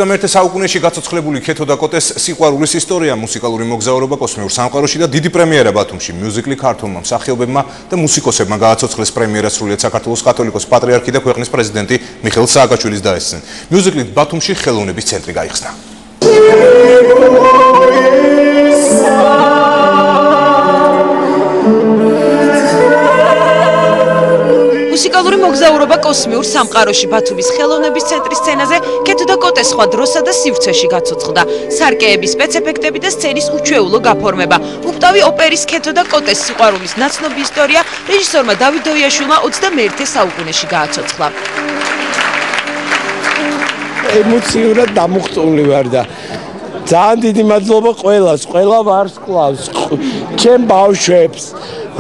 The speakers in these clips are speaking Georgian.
21 საუკუნეში გაცოცხლებული ქეთო და კოტეს სიყვარულის ისტორია, მუსიკალური მოგზაურობა კოსმიურ სამყაროში და დიდი პრემიერა ბათუმში. მიუზიკლი ქართულმა მსახიობებმა და მუსიკოსებმა გააცოცხლეს პრემიერა სრულიად საქართველოს კათოლიკოს პატრიარქი და ქვეყნის პრეზიდენტი მიხეილ სააკაშვილის დაესწრნენ. მიუზიკლით ბათუმში ხელოვნების ცენტრი გაიხსნა. მუსიკალური მოგზაურობა კოსმიურ სამყაროში ბათუმის ხელოვნების ცენტრის სცენაზე ქეთო და კოტე სხვა დროსა და სივრცეში გაცოცხლდა. სარკეების სპეცეფექტები და სცენის უჩვეულო გაფორმება. უპტავი ოპერის ქეთო და კოტეს სიყვარულის ნაცნობი ისტორია რეჟისორმა დავით დოიაშვილმა 21 საუკუნეში გააცოცხლა. ემოციურად დამუხტული ვარ და ძალიან დიდი მადლობა ყველას, ყველა ვარს კლავს, ჩემ ბავშვებს,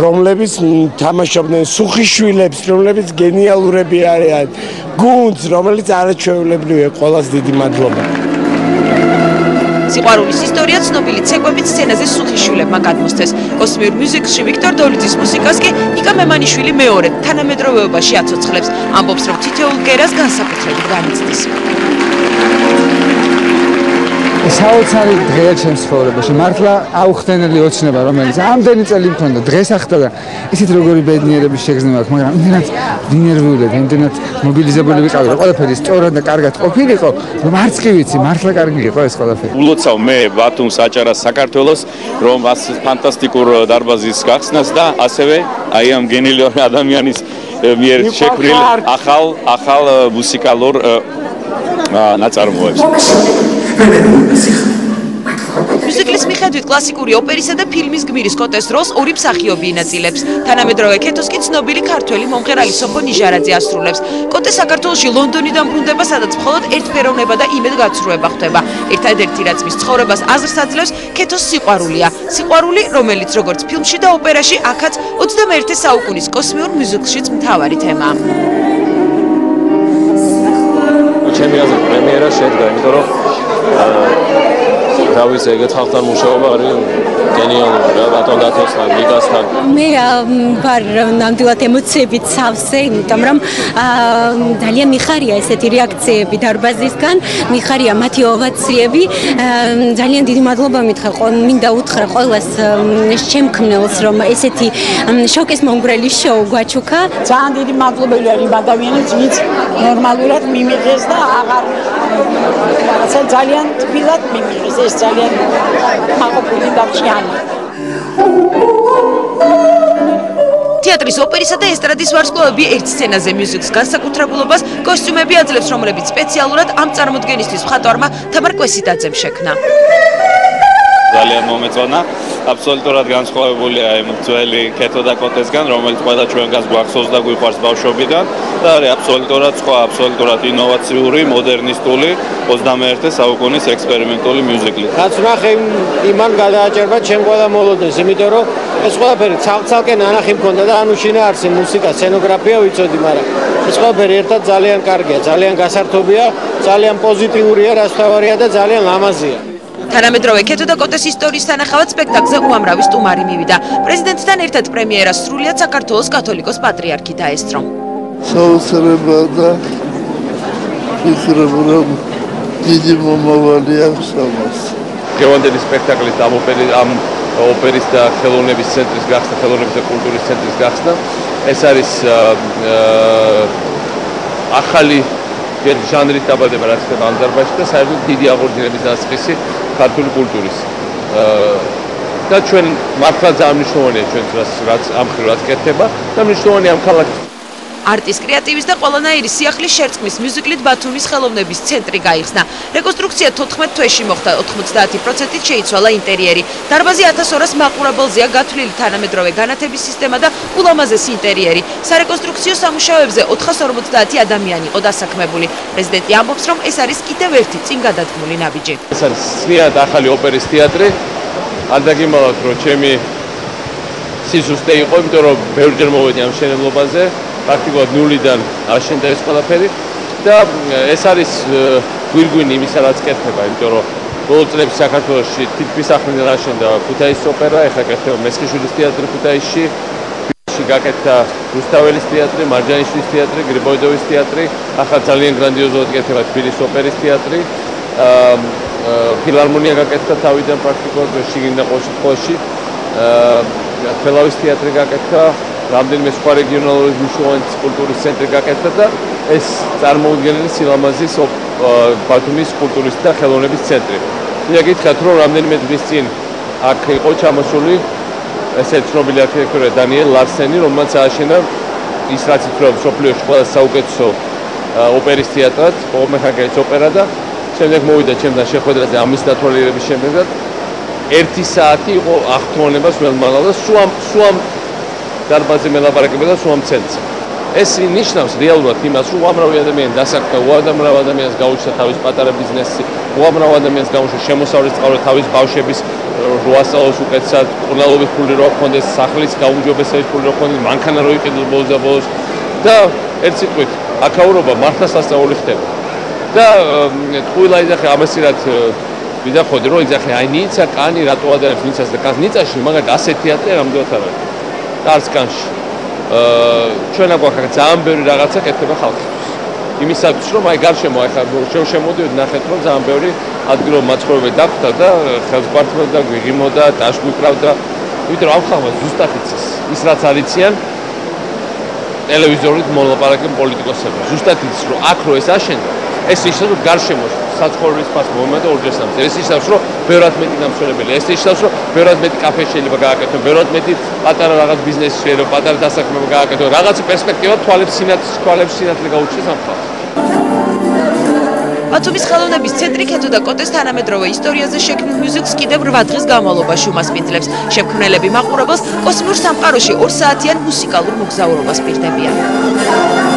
რომლებიც თამაშობდნენ, სუხიშვილებს, რომლებიც გენიალურები არიან, გუნდს, რომელიც არაჩვეულებრივია, ყველას დიდი მადლობა. სიყვარულის ისტორია ცნობილი ცეკვებით სცენაზე სუხიშვილებმა გადმოსცეს. კოსმიურ მიუზიკლში ვიქტორ დოლიძის მუსიკას კი ნიკა მემანიშვილი მეორედ თანამედროვეობაში აცოცხლებს. ამბობს, რომ თითოეულ გერას განსაკუთრებით განიცდის. საოცარი დღეა ჩემს ცხოვრებაში. მართლა აუხსნელი ოცნება, რომელიც ამდენი წელი მქონდა, დღეს ახდა და ისეთ როგორი ბედნიერების შეგრძნება აქვს, მაგრამ იმდენად დინერვიულები, იმდენად მობილიზებული ვიყავი, რომ ყველაფერი სწორად და კარგად ყოფილიყო, რომ არც კი ვიცი, მართლა კარგი იყო ეს ყველაფერი. ულოცავ მე ბათუმს აჭარას საქართველოს, რომ ასეთ ფანტასტიკურ დარბაზის გახსნას და ასევე აი ამ გენიალური ადამიანის მიერ შექმნილ ახალ მუსიკალურ ნაწარმოებს. მიუზიკლის მიხედვით კლასიკური ოპერისა და ფილმის გმირის კოტეს როლს ორი მსახიობი ინაწილებს. თანამედროვე ქეთოს კი ცნობილი ქართველი მომღერალი სოფო ნიჟარაძე ასრულებს. კოტე საქართველოში ლონდონიდან ბრუნდება, სადაც მხოლოდ ერთფეროვნება და იმედგაცრუება ხდება. ერთადერთი რაც მის ცხოვრებას აზრს აძლევს, ქეთოს სიყვარულია. სიყვარული, რომელიც როგორც ფილმში და ოპერაში, აქაც 21 საუკუნის კოსმიურ მიუზიკლშიც მთავარი თემაა. ჩემი აზრით პრემიერა შედგა, იმიტომ რომ თავის ეგეთ ხალხთან მუშაობა არის გენიალური რა, ბატონ დათოსთან, ნიკასთან. მე ვარ ნამდვილად ემოციებით სავსე, იმიტომ რომ ძალიან მიხარია ესეთი რეაქციები დარბაზისგან, მიხარია მათი ოვაციები. ძალიან დიდი მადლობა მინდა უთხრა ყველას შემქმნელს, რომ ესეთი შოკის მომგვრელი შოუ გვაჩუქა. ძალიან დიდი მადლობელი ვარ იმ ადამიანებს, ვინც ნორმალურად მიმიღეს და აღარ ძალიან თბილად მიმიღეს, ეს ძალიან მაყოფილი და ჭიანი. თეატრის, ოპერისა და ესტრადის ვარსკვლავები ერთ სცენაზე მიუზიკლს განსაკუთრებულობას კოსტიუმები აძლევს, რომლებიც სპეციალურად ამ წარმოდგენისთვის მხატვარმა თამარ კვესიდაძემ შექმნა. ძალიან მომეწონა, აბსოლუტურად განსხვავებულია იმ ძველი ქეთო და კოტესგან, რომელიც ყველა ჩვენგანს გვახსოვს და გვიყვარს ბავშვობიდან და არის აბსოლუტურად სხვა, აბსოლუტურად ინოვაციური, მოდერნისტული 21 საუკუნის ექსპერიმენტული მიუზიკლი. რაც ნახე იმან გადააჭერბა ჩემ ყველა მოლოდეს, იმიტომ რომ ეს ყველაფერი ცალკე ნანახი მქონდა და ანუ შინაარსი, მუსიკა, სცენოგრაფია ვიცოდი, მაგრამ ეს ყველაფერი ერთად ძალიან კარგია, ძალიან გასართობია, ძალიან პოზიტიურია, რაც თავარია და ძალიან ლამაზია. თანამედროვე ქეთო და კოტეს ისტორიის თანახავად სპექტაკლზე უამრავი სტუმარი მივიდა. პრეზიდენტთან ერთად პრემიერას სრულიად საქართველოს კათოლიკოს პატრიარქი დაესწრო. საოცრება და ვფიქრობ, რომ დიდი მომავალი აქვს ამას. დღევანდელი სპექტაკლის ამ ოპერის და ხელოვნების ცენტრის გახსნა, ხელოვნების და კულტურის ცენტრის გახსნა, ეს არის ახალი ჟანრის დაბადება, რაც ხდება ამ დარბაზში და საერთოდ დიდი აღორძინების დასაწყისი ქართული კულტურის. და ჩვენ მართლა ძალიან მნიშვნელოვანია ჩვენს რაც ამ ხრივ რაც კეთდება და მნიშვნელოვანია ამ ქალაქის არტის, კრეატივის და ყველანაირი სიახლის შერწყმის მიუზიკლით ბათუმის ხელოვნების ცენტრი გაიხსნა. რეკონსტრუქცია 14 თვეში მოხდა, 90%-ით შეიცვალა ინტერიერი. დარბაზი 1200 მაყურებელზეა გათვლილი თანამედროვე განათების სისტემა და ულამაზესი ინტერიერი. სარეკონსტრუქციო სამუშაოებზე 450 ადამიანი იყო დასაქმებული. პრეზიდენტი ამბობს, რომ ეს არის კიდევ ერთი წინ გადადგმული ნაბიჯი. ეს არის სრულად ახალი ოპერის თეატრი. არ დაგიმალავთ, რომ ჩემი სიზუსტე იყო, იმიტომ რომ ბევრჯერ მოვედი ამ მშენებლობაზე. პრაქტიკულად ნულიდან აშენდა ეს ყველაფერი და ეს არის გვირგვინი იმისა, რაც კეთდება, იმიტომ რომ ბოლო წლებში საქართველოში თითქმის ახლიდან აშენდა ქუთაისის ოპერა, ეხლა კეთდება მესხიშვილის თეატრი ქუთაისში, გაკეთდა რუსთაველის თეატრი, მარჯანიშვილის თეატრი, გრიბოიდოვის თეატრი, ახლა ძალიან გრანდიოზულად კეთდება თბილისის ოპერის თეატრი ფილარმონია გაკეთდა თავიდან პრაქტიკულად შიგნიდან ყოველ შემთხვევაში. თელავის თეატრი გაკეთდა, რამდენიმე სხვა რეგიონალური მნიშვნელოვანი კულტურის ცენტრი გაკეთდა და ეს წარმოუდგენელი სილამაზის ბათუმის კულტურის და ხელოვნების ცენტრი. მინდა გითხრათ, რომ რამდენიმე დღის წინ აქ იყო ჩამოსული ესე ცნობილი არქიტექტორი დანიელ ლარსენი, რომელმაც ააშენა ის რაც ითვლება მსოფლიოში ყველაზე საუკეთესო ოპერის თეატრად, კოპენჰაგენის ოპერა და შემდეგ მოვიდა ჩემთან შეხვედრაზე ამის დათვალიერების შემდეგ და 1 საათი იყო აღთქმულებას ველმალა და სულ ამ დარბაზზე მელაპარაკებდა და სულ ამ ცენტრზე. ეს ნიშნავს რეალურად იმას, რომ უამრავი ადამიანი დასაქმდა, უამრავ ადამიანს გაუჩნდა თავის პატარა ბიზნესი, უამრავ ადამიანს გაუჩნდა შემოსავლის წყარო თავის ბავშვების როასწავლოს უკეთესად, ყრუნალობის ფული რო ჰქონდეს, სახლის გაუმჯობესების ფული რო ჰქონდეს, მანქანა რო იყიდოს ბოლოს და ბოლოს და ერთ სიტყვით, აქაურობა მართლა სასწაული ხდება. და ყველა იძახე ამასირად ვიდახოდი, რომ იძახე აი ნიცა, კანი რატო ადარებს ნიცას და კანს ნიცაში, მაგრამ ასეთ თეატრია რამდენად არ არის. და არც კანში. ჩვენ აგვაქვს ძალიან ბევრი რაღაცა კეთდება ხალხისთვის. იმისათვის რომ აი გარშემო აი ხა შევშემოდიოდ ნახეთ რომ ძალიან ბევრი ადგილობრივი მაცხოვრებელი დახვდა და ხელსგვართმოდა, გვიღიმოდა, დაშგვიკრავდა. იმიტომ რომ ამ ხალხმა ზუსტად იცის ის რაც არიციან ტელევიზორით მოლაპარაკებენ პოლიტიკოსები. ზუსტად იცის რომ აქ რო ეს აშენდა, ეს ნიშნავს რომ გარშემო საცხოვრების ფასი მომენტა ორჯერ სამჯერ. ეს ნიშნავს რომ ბევრად მეტი დამსვენებელი, ეს ნიშნავს რომ ბევრად მეტი კაფე შეიძლება გააკეთო, ბევრად მეტი პატარა რაღაც ბიზნესი შეიძლება, პატარა დასაქმება გააკეთო, რაღაც პერსპექტივა თვალებს სინათლე გაუჩნდეს ამ ხალხს. ბათუმის ხელოვნების ცენტრი ქეთო და კოტეს თანამედროვე ისტორიაზე შექმნილ მუსიკს კიდევ 8 დღის განმავლობაში უმასპინძლებს. შემქმნელები მაყურებელს კოსმიურ სამყაროში 2 საათიან მუსიკალურ მოგზაურობას პირდებიან.